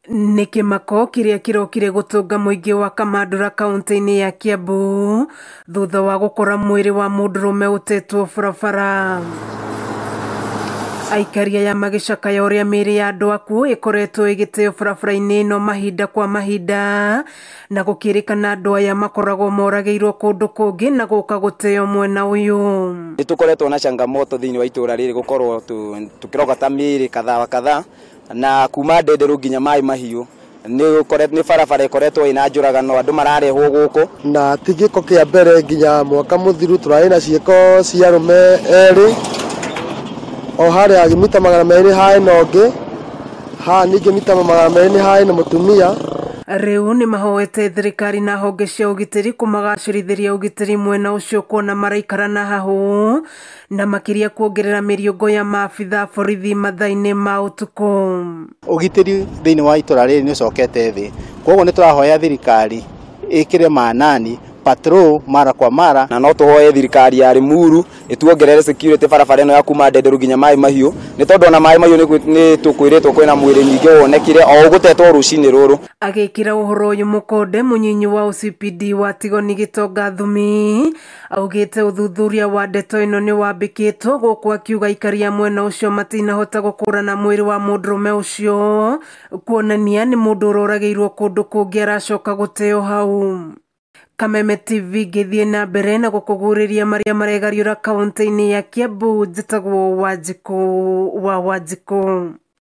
Ni kimako kiria kirokire gutunga muingi wa Kamandura kaunti-ini ya Kiambu thutha wa gukora mwiri wa mundurume utetwo barabara. Aikari ya magicaka ya uria miri ya andu aku ikoretwo igiteo barabara-ini no mahinda kwa mahinda na gukirikana andu aya makoragwo morageirwo kundu kungi na guka guteo mwena uyu. Nitukoretwo na changamoto thiini wa ituura riri gukorwo tukirogota miri kadha na kuma ndenderu nginya mai mahiu ni barabara ikoretwo ina njuragano andu mararehwo guku na tigiko kia mbere nginya mwaka muthiru turari na cieko cia rume eri o hari agimita magana meri hai nongi ha ningi mita magana meri hai na mutumia. Riu ni mahoete thirikari na honge cia ugitiri kumagacirithia ugitiri mwena ucio kuona maraikarana hahu na makiria kuongerera miriongo ya maabitha borithi mathaini ma utuku. Ugitiri thiini wa ituura riri ni ucokete thi, koguo ni turahoya thirikari ikire manani patrol mara kwa mara na no tuhoye thirikari ya Mwiri ituongerere security barabara ino ya kuma ndenderu nginya mai mahiu ni tondu na mai mahiu ni tukwiritwo kwina mwiri nyingi wonekire o gutetwo rucini ruru. Agikira uhoro uyu mukonde munyinyi wa UCPD wa Tigoni Gitonga Thumi augite uthuthuria wa ndeto ino ni wambikitwo guku akiuga aikari ya mwena ucio matinahota gukurana mwiri wa mundurume ucio kuonania ni mundu urorageirwo kundu kungi aracoka guteo hau. Kameme TV githie na mbere na gukuguriria maria maregariura kaunti-ini ya Kiambu, thutha wa Wajiko.